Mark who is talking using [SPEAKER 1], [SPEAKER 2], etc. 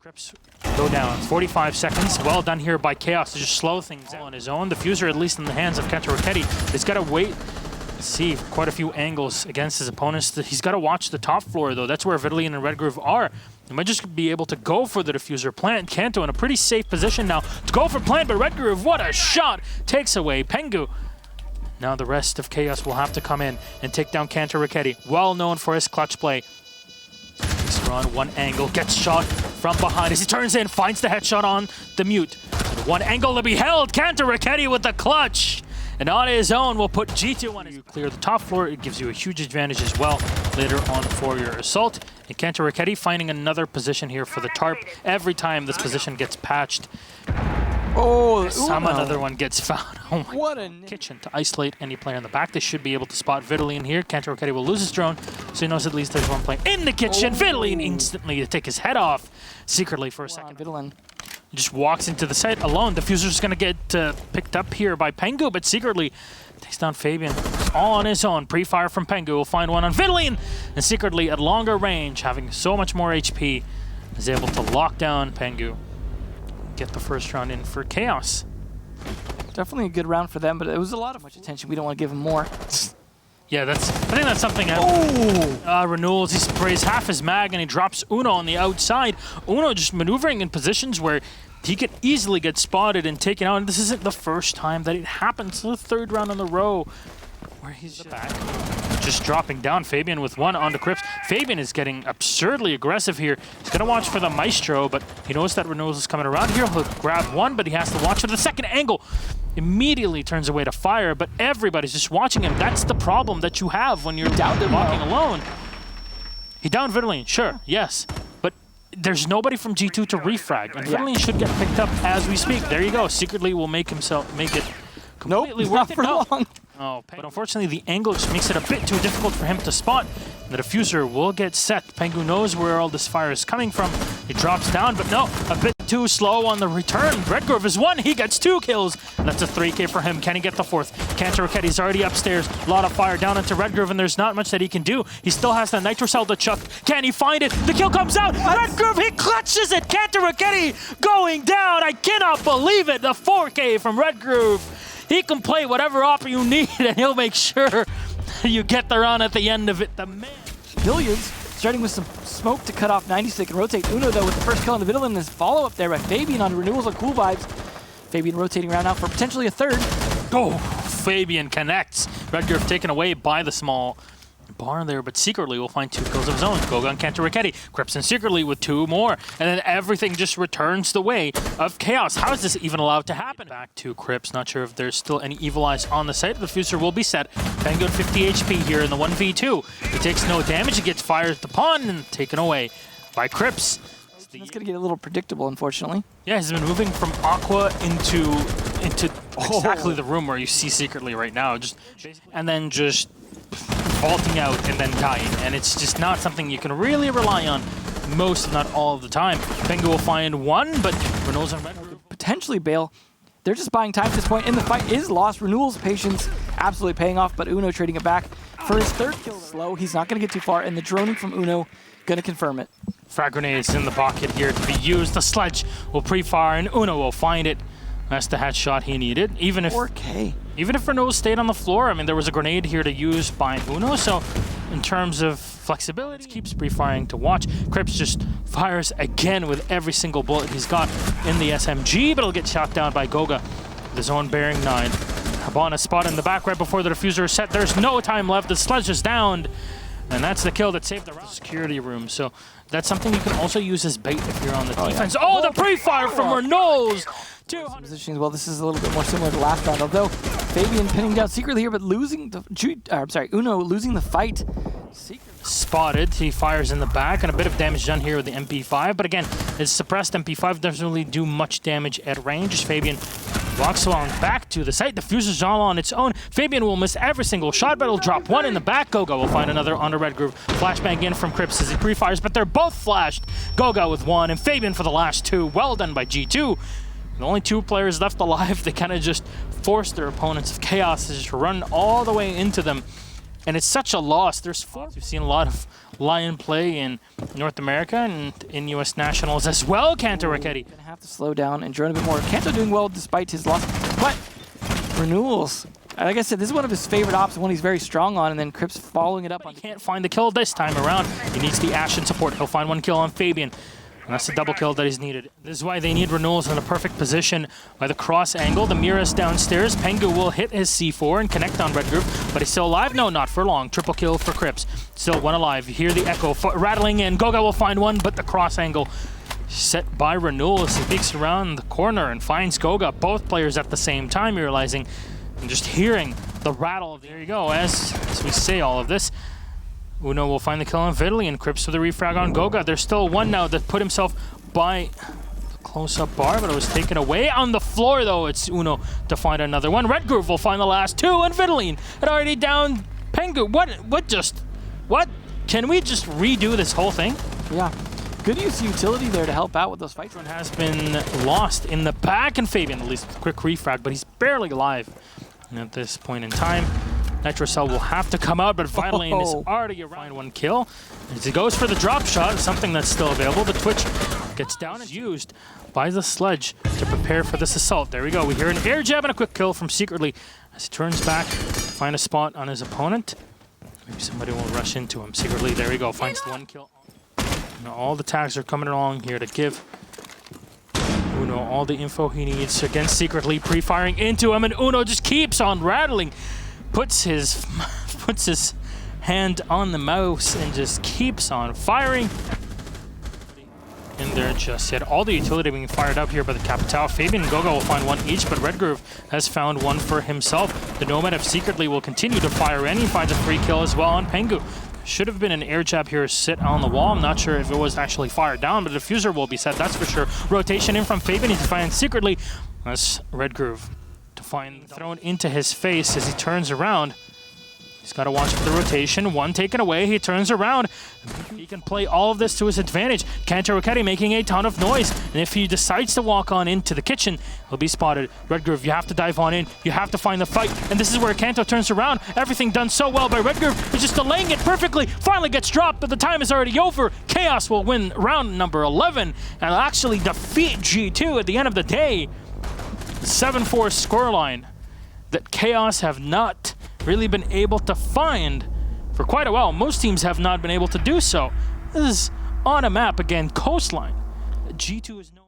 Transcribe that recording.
[SPEAKER 1] Crips go down. 45 seconds. Well done here by Chaos to just slow things down on his own. The Fuser, at least in the hands of Kenta Raketti, he's got to wait. See quite a few angles against his opponents. He's got to watch the top floor, though. That's where Vidalian and Redgroove are. He might just be able to go for the diffuser plant. Kanto in a pretty safe position now to go for plant, but Redgroove, what a shot! Takes away Pengu. Now the rest of Chaos will have to come in and take down Kenta Raketti. Well known for his clutch play. Takes her on one angle, gets shot from behind as he turns in, finds the headshot on the mute. One angle to be held, Kenta Raketti with the clutch. And on his own, will put G2 on. You clear the top floor, it gives you a huge advantage as well later on for your assault. And Kenta Raketti finding another position here for the tarp. Every time this position gets patched, another one gets found. Oh my, what a kitchen to isolate any player in the back. They should be able to spot Vidalian here. Kenta Raketti will lose his drone, so he knows at least there's one player in the kitchen. Vidalian instantly to take his head off secretly for a second.
[SPEAKER 2] Vidalian
[SPEAKER 1] just walks into the site alone. Diffuser's going to get picked up here by Pengu, but secretly takes down Fabian all on his own. Pre-fire from Pengu will find one on Vidalian, and secretly at longer range, having so much more HP, is able to lock down Pengu. Get the first round in for Chaos.
[SPEAKER 2] Definitely a good round for them, but it was a lot of much attention. We don't want to give him more.
[SPEAKER 1] Yeah, I think that's something that Renewals, he sprays half his mag and he drops Uno on the outside. Uno just maneuvering in positions where he could easily get spotted and taken out. And this isn't the first time that it happens. The third round in a row where he's back. Just dropping down. Fabian with one onto Crips. Fabian is getting absurdly aggressive here. He's going to watch for the Maestro, but he knows that Renewals is coming around here. He'll grab one, but he has to watch for the second angle. Immediately turns away to fire, but everybody's just watching him. That's the problem that you have when you're walking alone. He downed Vidalian, sure, yes. But there's nobody from G2 to refrag, and Vidalian should get picked up as we speak. There you go. Secretly will make it completely worth it.
[SPEAKER 2] Long.
[SPEAKER 1] Oh, but unfortunately the angle just makes it a bit too difficult for him to spot. The diffuser will get set. Pengu knows where all this fire is coming from. He drops down, but no, a bit too slow on the return. Redgroove is one, he gets 2 kills. That's a 3K for him. Can he get the 4th? Kenta Raketti's already upstairs. A lot of fire down into Redgroove, and there's not much that he can do. He still has the Nitro Cell to chuck. Can he find it? The kill comes out. Redgroove, he clutches it. Kenta Raketti going down. I cannot believe it. The 4K from Redgroove. He can play whatever offer you need, and he'll make sure you get the run at the end of it. The man.
[SPEAKER 2] Billiards starting with some smoke to cut off 90 and rotate. Uno, though, with the first kill on the Vidalian, and this follow-up there by Fabian on Renewals on Cool Vibes. Fabian rotating around now for potentially a third.
[SPEAKER 1] Oh, Fabian connects. Redgroove taken away by the small bar there, but secretly will find 2 kills of his own. Goga and Kenta Raketti. Cripson secretly with 2 more. And then everything just returns the way of Chaos. How is this even allowed to happen? Back to Crips. Not sure if there's still any evil eyes on the site. The Fuser will be set. Pengu at 50 HP here in the 1v2. He takes no damage. He gets fired upon and taken away by Crips.
[SPEAKER 2] It's going to get a little predictable, unfortunately.
[SPEAKER 1] Yeah, he's been moving from Aqua into exactly the room where you see secretly right now. And then just vaulting out and then dying, and it's just not something you can really rely on most, if not all of the time. Pengu will find one, but Renewals and Redgroove
[SPEAKER 2] potentially bail. They're just buying time at this point, and the fight is lost. Renewals' patience absolutely paying off, but Uno trading it back for his 3rd kill. Slow, he's not going to get too far, and the droning from Uno going to confirm it.
[SPEAKER 1] Frag grenades in the pocket here to be used. The sledge will pre-fire, and Uno will find it. That's the headshot he needed. Even if
[SPEAKER 2] 4K.
[SPEAKER 1] Even if Renewals stayed on the floor, I mean, there was a grenade here to use by Uno, so in terms of flexibility, keeps pre-firing to watch. Crips just fires again with every single bullet he's got in the SMG, but it'll get shot down by Goga with his own bearing 9. Habana spot in the back right before the diffuser is set. There's no time left. The sledge is downed, and that's the kill that saved the security room. So that's something you can also use as bait if you're on the defense. Oh, the pre-fire from Renewals!
[SPEAKER 2] Positioning as well. This is a little bit more similar to last round, although Fabian pinning down secretly here, but losing the Uno losing the fight.
[SPEAKER 1] Spotted. He fires in the back, and a bit of damage done here with the MP5. But again, his suppressed MP5 doesn't really do much damage at range. As Fabian walks along back to the site, the Fuser's all on its own. Fabian will miss every single shot, but he'll drop one in the back. Goga will find another under Redgroove. Flashbang in from Crips as he pre-fires, but they're both flashed. Goga with 1, and Fabian for the last 2. Well done by G2. The only 2 players left alive, they kind of just forced their opponents of Chaos to just run all the way into them. And it's such a loss. There's 4. We've seen a lot of Lion play in North America and in U.S. Nationals as well, Kanto Raketti.
[SPEAKER 2] Gonna have to slow down and drone a bit more. Kanto doing well despite his loss, but Renewals, like I said, this is one of his favorite ops, one he's very strong on, and then Cripps following it up on.
[SPEAKER 1] He can't find the kill this time around. He needs the Ashen support. He'll find 1 kill on Fabian. And that's the double kill that is needed. This is why they need Renewals in a perfect position by the cross angle. The Mira's downstairs. Pengu will hit his C4 and connect on Redgroove, but he's still alive. No, not for long. Triple kill for Cripps. Still 1 alive. You hear the echo rattling in. Goga will find 1, but the cross angle set by Renewals. He peeks around the corner and finds Goga. Both players at the same time, realizing and just hearing the rattle. There you go. As we say all of this, Uno will find the kill on Vitaly and Cripps with a refrag on Goga. There's still 1 now that put himself by the close-up bar, but it was taken away. On the floor, though, it's Uno to find another one. Redgroove will find the last 2, and Vitaly had already down Pengu. What? Can we just redo this whole thing?
[SPEAKER 2] Yeah. Good use of utility there to help out with those fights.
[SPEAKER 1] One has been lost in the back, and Fabian, at least with a quick refrag, but he's barely alive at this point in time. Nitrocell will have to come out, but Vitalane is already around 1 kill. As he goes for the drop shot, something that's still available. The Twitch gets down and used by the Sledge to prepare for this assault. There we go. We hear an air jab and a quick kill from Secretly as he turns back to find a spot on his opponent. Maybe somebody will rush into him. Secretly, there we go. Finds the 1 kill. Now all the tags are coming along here to give Uno all the info he needs against Secretly pre-firing into him, and Uno just keeps on rattling. Puts his hand on the mouse and just keeps on firing. In there just yet. All the utility being fired up here by the Capitao. Fabian and Goga will find 1 each, but Redgroove has found 1 for himself. The Nomad of Secretly will continue to fire in. He finds a free kill as well on Pengu. Should have been an air jab here sit on the wall. I'm not sure if it was actually fired down, but the diffuser will be set, that's for sure. Rotation in from Fabian. He's finding Secretly. That's Redgroove to find thrown into his face as he turns around. He's got to watch for the rotation. 1 taken away. He turns around. He can play all of this to his advantage. Kanto Raketti making a ton of noise. And if he decides to walk on into the kitchen, he'll be spotted. Redgroove, you have to dive on in. You have to find the fight. And this is where Kanto turns around. Everything done so well by Redgroove. He's just delaying it perfectly. Finally gets dropped, but the time is already over. Chaos will win round number 11 and actually defeat G2 at the end of the day. 7-4 scoreline that Chaos have not really been able to find for quite a while. Most teams have not been able to do so. This is on a map again, Coastline. G2 is known